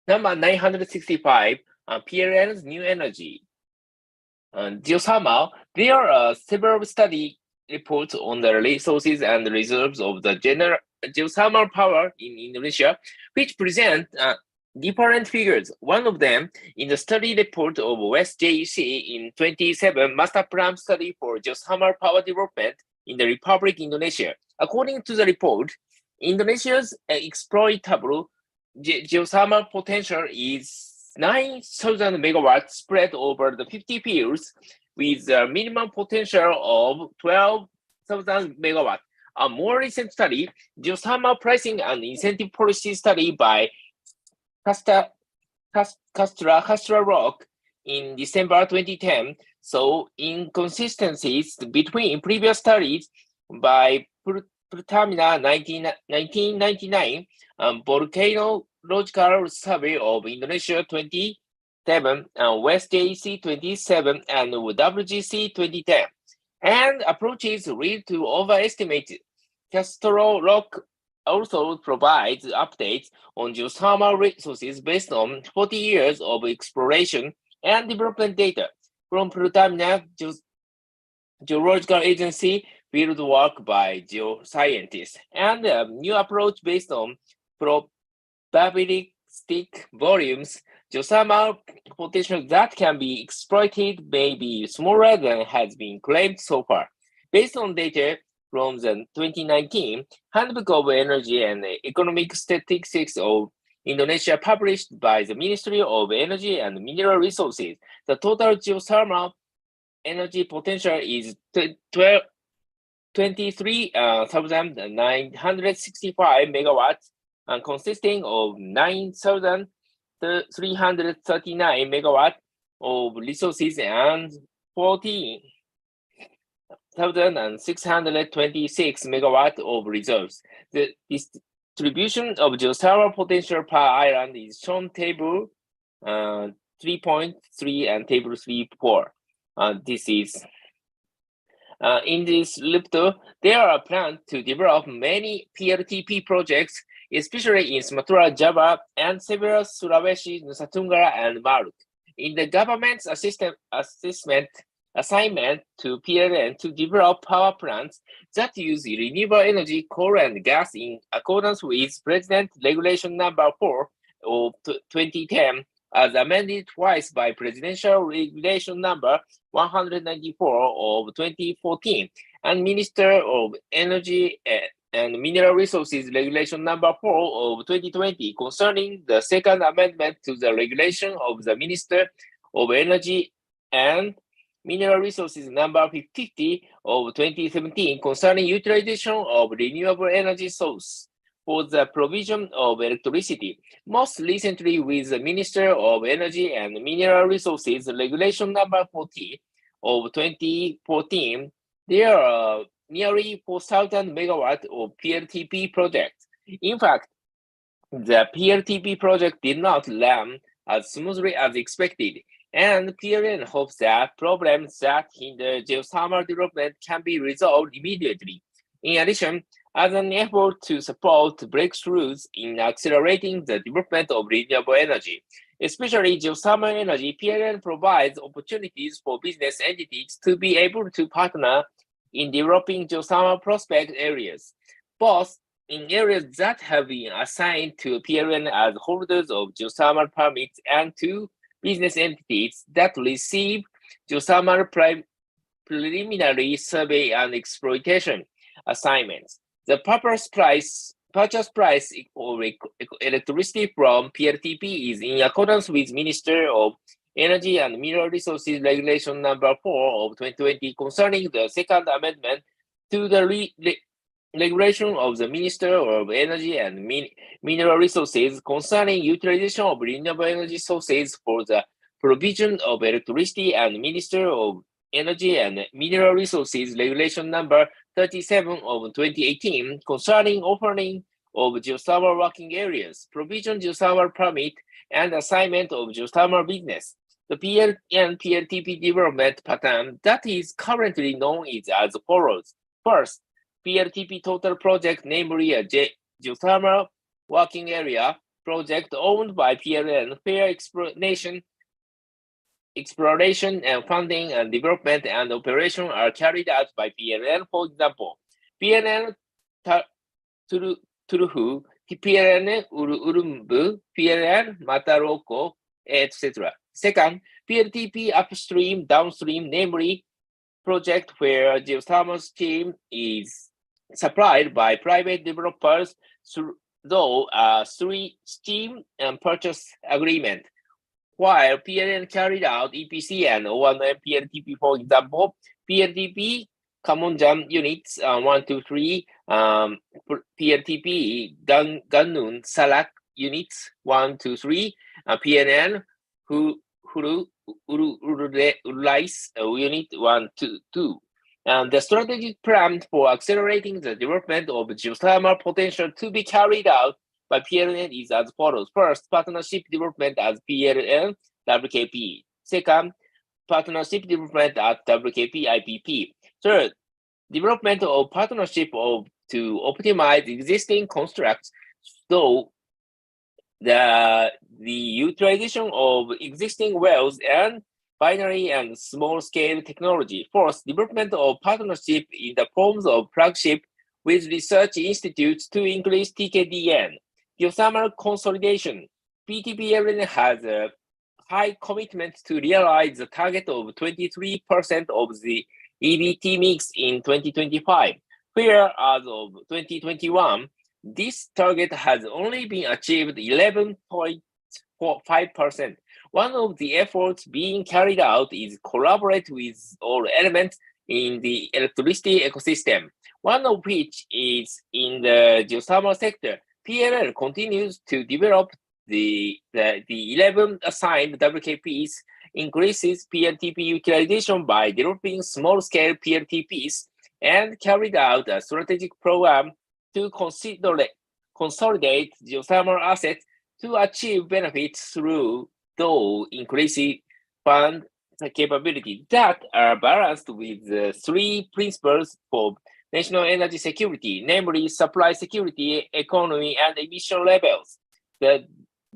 Number 965, PLN's new energy. Geothermal, there are several study reports on the resources and reserves of the geothermal power in Indonesia, which present different figures. One of them in the study report of West JEC in 27 Master Plan Study for Geothermal Power Development in the Republic Indonesia. According to the report, Indonesia's exploitable geothermal potential is 9,000 megawatts spread over the 50 fields with a minimum potential of 12,000 megawatts. A more recent study, geothermal pricing and incentive policy study by Castra Rock in December 2010, saw inconsistencies between previous studies by Pertamina 1999, Volcanological Survey of Indonesia 27, West JEC 27, and WGC 2010, and approaches lead to overestimate. Castro Rock also provides updates on geothermal resources based on 40 years of exploration and development data from Pertamina Geological Agency field work by geoscientists, and a new approach based on probabilistic volumes. Geothermal potential that can be exploited may be smaller than has been claimed so far. Based on data from the 2019 Handbook of Energy and Economic Statistics of Indonesia published by the Ministry of Energy and Mineral Resources, the total geothermal energy potential is 23,965 megawatts, consisting of 9,339 megawatts of resources and 14,626 megawatts of reserves. The distribution of geothermal potential per island is shown table 3.3 and table 3.4. This is in this chapter, there are plans to develop many PLTP projects, especially in Sumatra, Java, and several Sulawesi, Nusa Tenggara, and Maluku. In the government's assignment to PLN to develop power plants that use renewable energy, coal, and gas in accordance with President Regulation Number 4 of 2010, as amended twice by Presidential Regulation Number 194 of 2014, and Minister of Energy and Mineral Resources Regulation Number 4 of 2020 concerning the second amendment to the regulation of the Minister of Energy and Mineral Resources Number 50 of 2017 concerning utilization of renewable energy source for the provision of electricity. Most recently with the Minister of Energy and Mineral Resources Regulation Number 40 of 2014, there are nearly 4,000 megawatts of PLTP projects. In fact, the PLTP project did not run as smoothly as expected, and PLN hopes that problems that hinder geothermal development can be resolved immediately. In addition, as an effort to support breakthroughs in accelerating the development of renewable energy, especially geothermal energy, PLN provides opportunities for business entities to be able to partner in developing geothermal prospect areas, both in areas that have been assigned to PLN as holders of geothermal permits and to business entities that receive geothermal preliminary survey and exploitation assignments. The purchase price for electricity from PLTP is in accordance with Minister of Energy and Mineral Resources Regulation Number 4 of 2020 concerning the second amendment to the regulation of the Minister of Energy and Mineral Resources concerning utilization of renewable energy sources for the provision of electricity, and Minister of Energy and Mineral Resources Regulation Number 37 of 2018 concerning opening of geothermal working areas, provision geothermal permit, and assignment of geothermal business. The PLN PLTP development pattern that is currently known is as follows. First, PLTP total project, namely a geothermal working area, project owned by PLN, where exploration and funding and development and operation are carried out by PLN. For example, PLN Turuhu, PLN Urumbu, PLN Mataroko, etc. Second, PLTP upstream, downstream, namely project where geothermal steam is supplied by private developers through steam and purchase agreement. While PLN carried out EPC and O&M PLTP, for example, PLTP Kamonjan units 1, 2, 3, PLTP Gannun Salak units 1, 2, 3, PLN Urulais unit 1, 2, 2. And the strategic plan for accelerating the development of geothermal potential to be carried out by PLN is as follows. First, partnership development as PLN WKP. Second, partnership development at WKP IPP. Third, development of partnership to optimize existing constructs, so the utilization of existing wells and binary and small-scale technology. Fourth, development of partnership in the forms of flagship with research institutes to increase TKDN. Geothermal consolidation. PTPLN has a high commitment to realize the target of 23% of the EBT mix in 2025, where as of 2021, this target has only been achieved 11.5%. One of the efforts being carried out is collaborate with all elements in the electricity ecosystem, one of which is in the geothermal sector. PLN continues to develop the 11 assigned WKPs, increases PLTP utilization by developing small-scale PLTPs, and carried out a strategic program to consolidate geothermal assets to achieve benefits through those increasing fund capability that are balanced with the three principles for national energy security, namely supply security, economy, and emission levels. The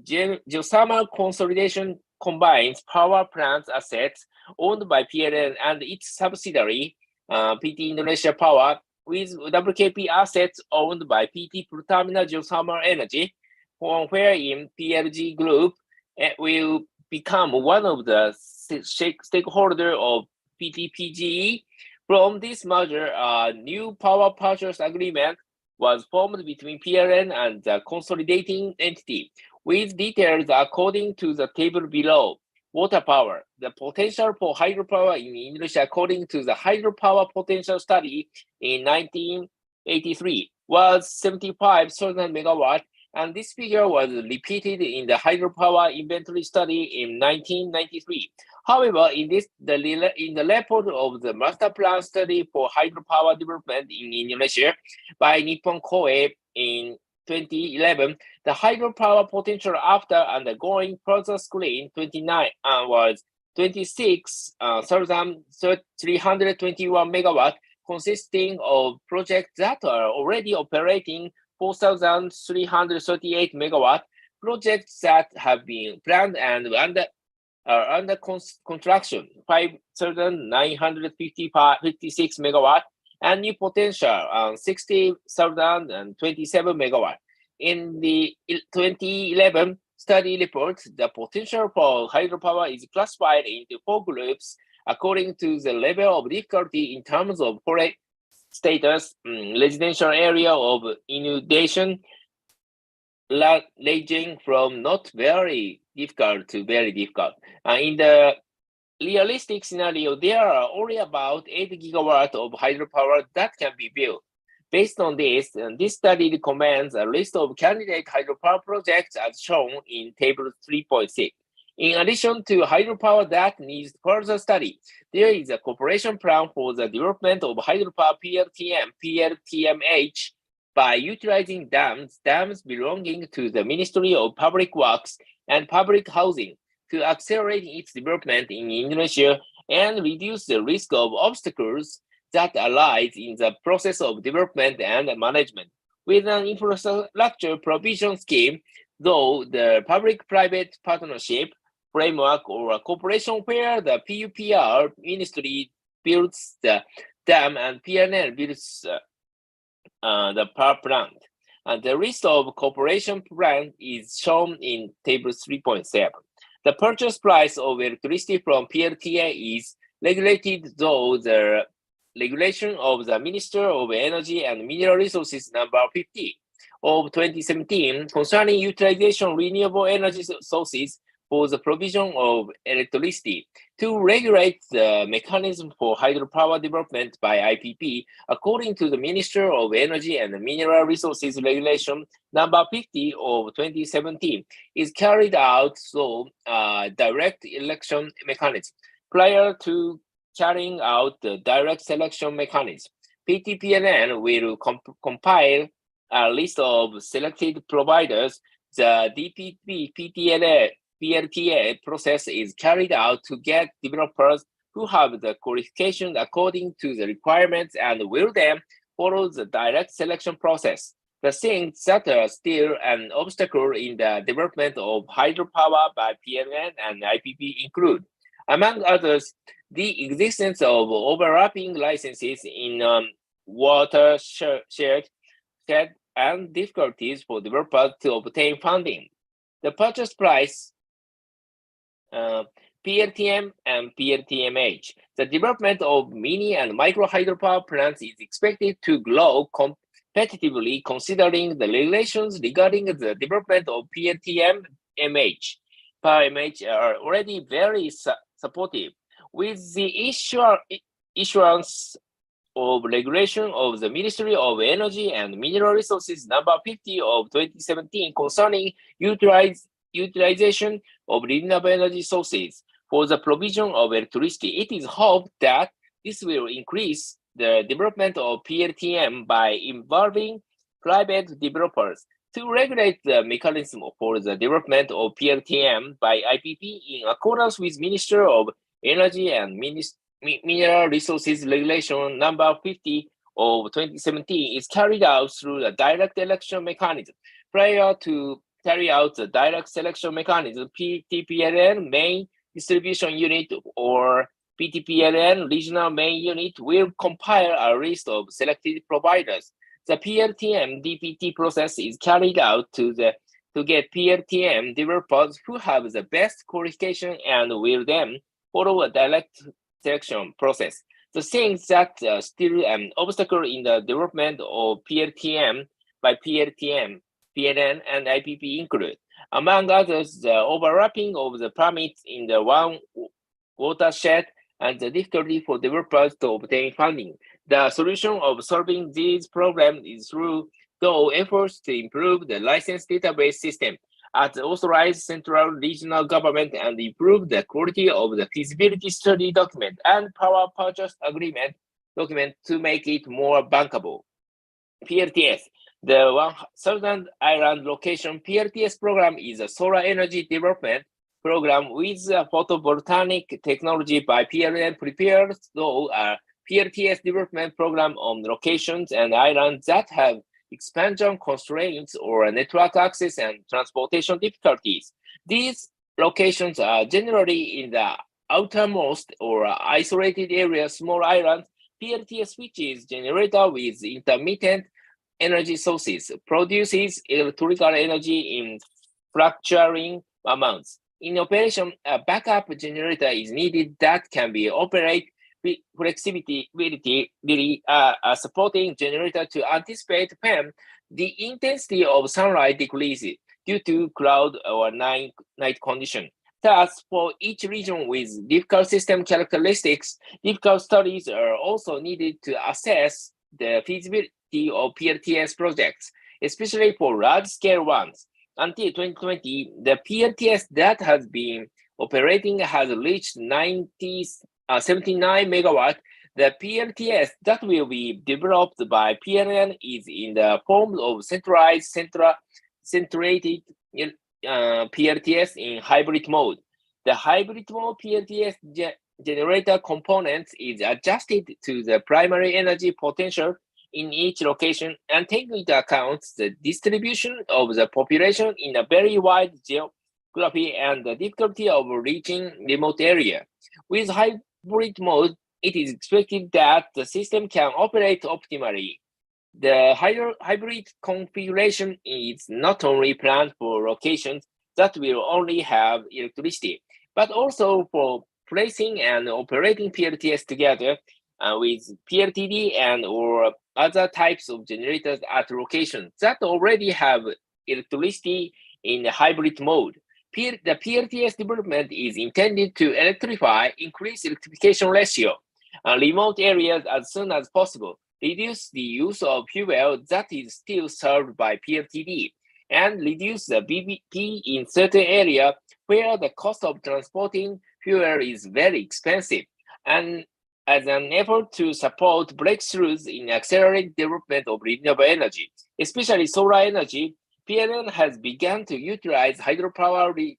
geothermal consolidation combines power plants assets owned by PLN and its subsidiary, PT Indonesia Power, with WKP assets owned by PT Pertamina Geothermal Energy, wherein PLG Group will become one of the stakeholders of PTPGE. From this merger, a new power purchase agreement was formed between PLN and the consolidating entity, with details according to the table below. Water power. The potential for hydropower in Indonesia, according to the hydropower potential study in 1983, was 75,000 megawatt, and this figure was repeated in the hydropower inventory study in 1993. However, in the report of the master plan study for hydropower development in Indonesia by Nippon Koei in 2011, the hydropower potential after undergoing further screen 29 was 26,321 megawatt, consisting of projects that are already operating 4,338 megawatt, projects that have been planned and under construction 5,956 megawatt, and new potential 60,027 megawatt. In the 2011 study report, the potential for hydropower is classified into 4 groups according to the level of difficulty in terms of forest status, residential area of inundation, ranging from not very difficult to very difficult. In the realistic scenario, there are only about 8 gigawatts of hydropower that can be built. Based on this, this study recommends a list of candidate hydropower projects as shown in table 3.6. In addition to hydropower that needs further study, there is a cooperation plan for the development of hydropower PLTMH by utilizing dams belonging to the Ministry of Public Works and Public Housing to accelerate its development in Indonesia and reduce the risk of obstacles that arise in the process of development and management. With an infrastructure provision scheme though the public-private partnership framework or a cooperation where the PUPR ministry builds the dam and PLN builds the power plant. And the list of cooperation plans is shown in table 3.7. The purchase price of electricity from PLTA is regulated, though the regulation of the Minister of Energy and Mineral Resources number 50 of 2017 concerning utilization of renewable energy sources for the provision of electricity to regulate the mechanism for hydropower development by IPP according to the Minister of Energy and Mineral Resources Regulation number 50 of 2017 is carried out through direct election mechanism. Prior to carrying out the direct selection mechanism, PTPLN will compile a list of selected providers. The DPP PLTA process is carried out to get developers who have the qualification according to the requirements and will then follow the direct selection process. The things that are still an obstacle in the development of hydropower by PLN and IPP include, among others, the existence of overlapping licenses in watershed and difficulties for developers to obtain funding. The purchase price, PLTM and PLTMH. The development of mini and micro hydropower plants is expected to grow competitively considering the regulations regarding the development of PLTM MH. Per MH are already very supportive. With the issuance of regulation of the Ministry of Energy and Mineral Resources number 50 of 2017 concerning utilization of renewable energy sources for the provision of electricity, it is hoped that this will increase the development of PLTM by involving private developers to regulate the mechanism for the development of PLTM by IPP in accordance with Ministry of Energy and Mineral Resources Regulation number 50 of 2017 is carried out through the direct election mechanism. Prior to carry out the direct selection mechanism, PTPLN main distribution unit or PTPLN regional main unit will compile a list of selected providers. The PLTM DPT process is carried out to get PLTM developers who have the best qualification and will then follow a direct selection process. The things that are still an obstacle in the development of PLTM by PLTM, PLN, and IPP include, among others, the overlapping of the permits in the one watershed and the difficulty for developers to obtain funding. The solution of solving these problems is through those efforts to improve the license database system at the authorized central regional government and improve the quality of the feasibility study document and power purchase agreement document to make it more bankable. PLTS. The 1000 Island Location PLTS program is a solar energy development program with a photovoltaic technology by PLN prepared though a PLTS development program on locations and islands that have expansion constraints or network access and transportation difficulties. These locations are generally in the outermost or isolated areas, small islands. PLTS switches generator with intermittent energy sources produces electrical energy in fluctuating amounts. In operation, a backup generator is needed that can be operated with flexibility, a supporting generator to anticipate when the intensity of sunlight decreases due to cloud or night condition. Thus, for each region with difficult system characteristics, difficult studies are also needed to assess the feasibility of PLTS projects, especially for large-scale ones. Until 2020, the PLTS that has been operating has reached 79 megawatt. The PLTS that will be developed by PLN is in the form of centralized PLTS in hybrid mode. The hybrid mode PLTS generator components is adjusted to the primary energy potential in each location and take into account the distribution of the population in a very wide geography and the difficulty of reaching remote area. With hybrid mode, it is expected that the system can operate optimally. The hybrid configuration is not only planned for locations that will only have electricity, but also for placing and operating PLTS together with PLTD and or other types of generators at locations that already have electricity in hybrid mode. The PLTS development is intended to increase electrification ratio remote areas as soon as possible, reduce the use of fuel that is still served by PLTD, and reduce the BBP in certain areas where the cost of transporting fuel is very expensive. And as an effort to support breakthroughs in accelerated development of renewable energy, especially solar energy, PLN has begun to utilize hydropower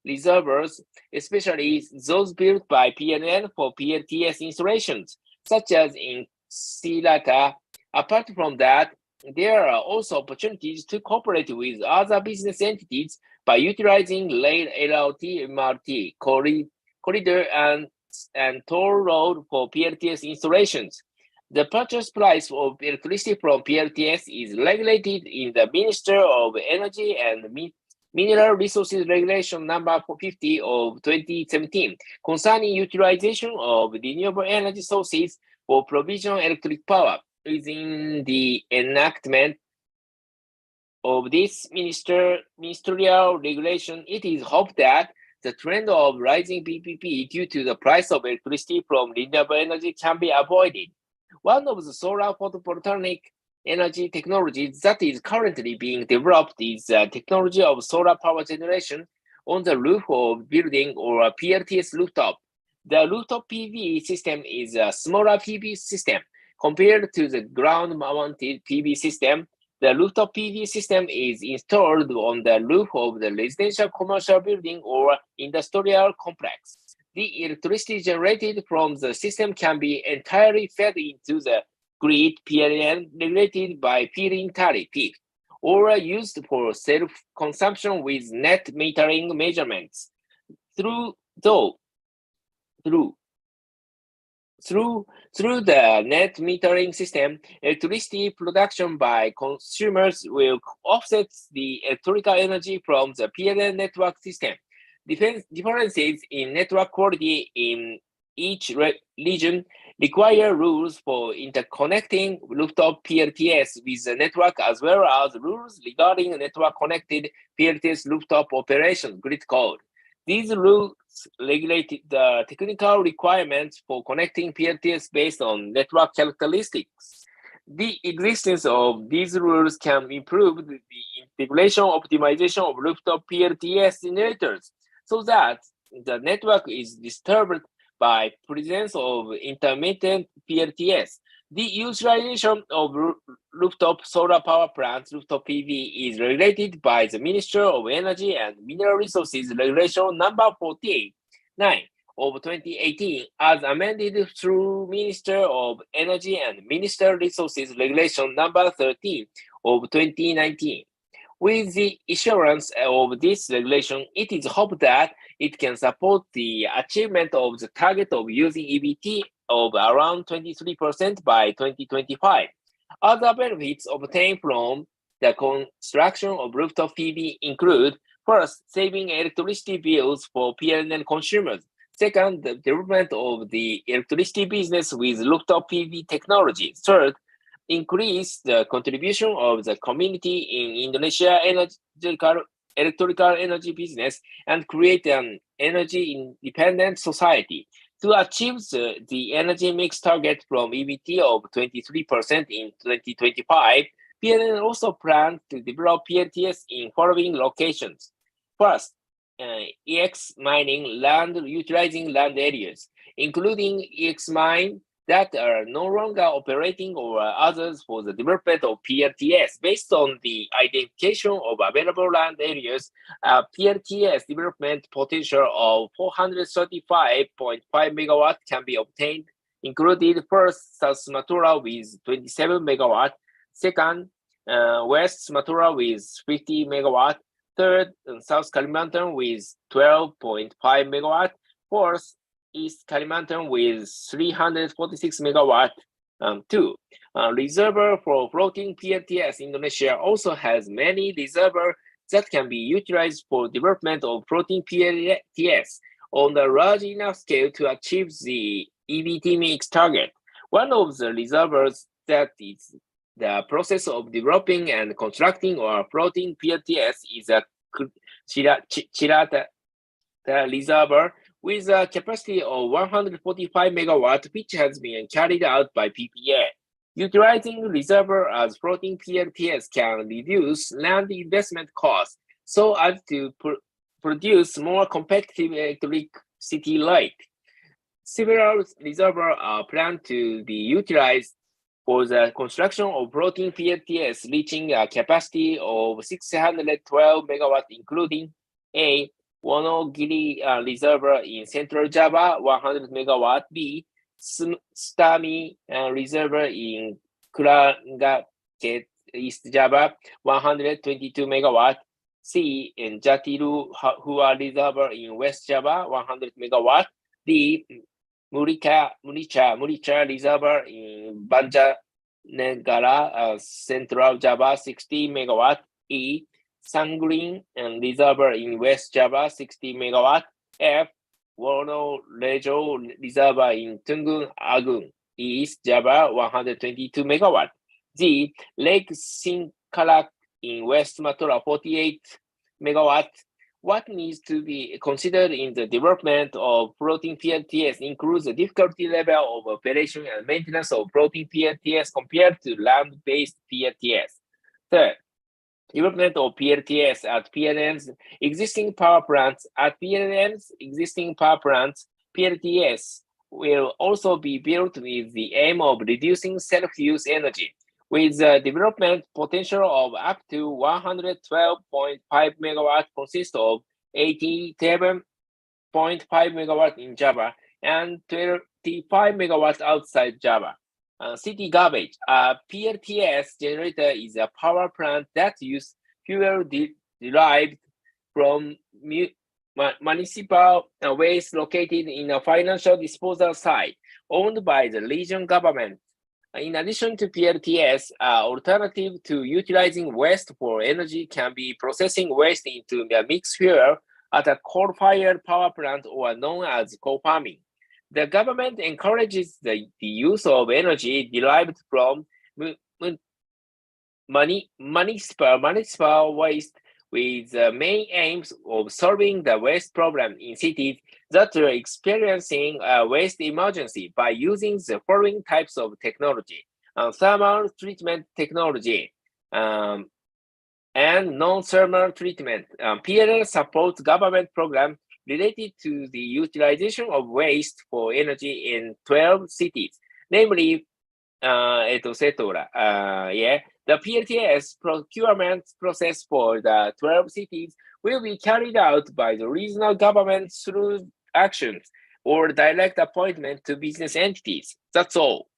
reservoirs, especially those built by PLN for PLTS installations, such as in Silata. Apart from that, there are also opportunities to cooperate with other business entities by utilizing rail, LRT, MRT, corridor, and toll road for PLTS installations. The purchase price of electricity from PLTS is regulated in the Minister of Energy and Mineral Resources Regulation number 50 of 2017 concerning utilization of renewable energy sources for provision electric power. Within the enactment of this ministerial regulation, it is hoped that the trend of rising BBP due to the price of electricity from renewable energy can be avoided. One of the solar photovoltaic energy technologies that is currently being developed is the technology of solar power generation on the roof of building or a PLTS rooftop. The rooftop PV system is a smaller PV system compared to the ground-mounted PV system. The rooftop PV system is installed on the roof of the residential commercial building or industrial complex. The electricity generated from the system can be entirely fed into the grid PLN regulated by feed-in tariff or used for self-consumption with net metering measurements. Through the net metering system, electricity production by consumers will offset the electrical energy from the PLN network system. Differences in network quality in each region require rules for interconnecting rooftop PLTS with the network, as well as rules regarding network-connected PLTS rooftop operation grid code. These rules regulate the technical requirements for connecting PLTS based on network characteristics. The existence of these rules can improve the integration optimization of rooftop PLTS generators so that the network is disturbed by presence of intermittent PLTS. The utilization of rooftop solar power plants, rooftop PV, is regulated by the Ministry of Energy and Mineral Resources Regulation number 49 of 2018, as amended through Minister of Energy and Mineral Resources Regulation number 13 of 2019. With the issuance of this regulation, it is hoped that it can support the achievement of the target of using EBT of around 23% by 2025. Other benefits obtained from the construction of rooftop PV include, first, saving electricity bills for PLN consumers. Second, the development of the electricity business with rooftop PV technology. Third, increase the contribution of the community in Indonesia electrical energy business and create an energy-independent society. To achieve the energy mix target from EBT of 23% in 2025, PLN also plans to develop PLTS in following locations. First, EX mining land utilizing land areas, including EX mine that are no longer operating or others for the development of PLTS. Based on the identification of available land areas, PLTS development potential of 435.5 megawatts can be obtained included first South Sumatra with 27 megawatt, second West Sumatra with 50 megawatt, third South Kalimantan with 12.5 megawatt, fourth East Kalimantan with 346 megawatt. Two, reservoir for floating PLTS. Indonesia also has many reservoirs that can be utilized for development of floating PLTS on a large enough scale to achieve the EBT mix target. One of the reservoirs that is the process of developing and constructing or floating PLTS is a Chirata reservoir with a capacity of 145 megawatt, which has been carried out by PPA. Utilizing reservoir as floating PLTS can reduce land investment costs so as to produce more competitive electricity rate. Several reservoirs are planned to be utilized for the construction of floating PLTS, reaching a capacity of 612 megawatt, including A. Wonogiri Reservoir in Central Java, 100 megawatt. B. Stami Reservoir in Kurangaket, East Java, 122 megawatt. C. In Jatilu Hua Reservoir in West Java, 100 megawatt. D. Muricha Reservoir in Banjarnegara, Central Java, 60 megawatt. E. Sangling Reservoir in West Java, 60 megawatt. F. Wono Rejo Reservoir in Tunggung Agung, East Java, 122 megawatt. G. Lake Singkarak in West Sumatra, 48 megawatt. What needs to be considered in the development of floating PLTS includes the difficulty level of operation and maintenance of floating PLTS compared to land-based PLTS. Third, development of PLTS at PLN's existing power plants. At PLN's existing power plants, PLTS will also be built with the aim of reducing self-use energy, with the development potential of up to 112.5 megawatt, consists of 87.5 megawatt in Java and 25 megawatt outside Java. City garbage. A PLTS generator is a power plant that uses fuel derived from municipal waste located in a financial disposal site owned by the region government. In addition to PLTS, alternative to utilizing waste for energy can be processing waste into the mixed fuel at a coal-fired power plant, or known as co-farming. The government encourages the use of energy derived from municipal waste, with the main aims of solving the waste problem in cities that are experiencing a waste emergency by using the following types of technology: thermal treatment technology and non-thermal treatment. PLN supports government programs related to the utilization of waste for energy in 12 cities, namely, etc. The PLTS procurement process for the 12 cities will be carried out by the regional government through actions or direct appointment to business entities. That's all.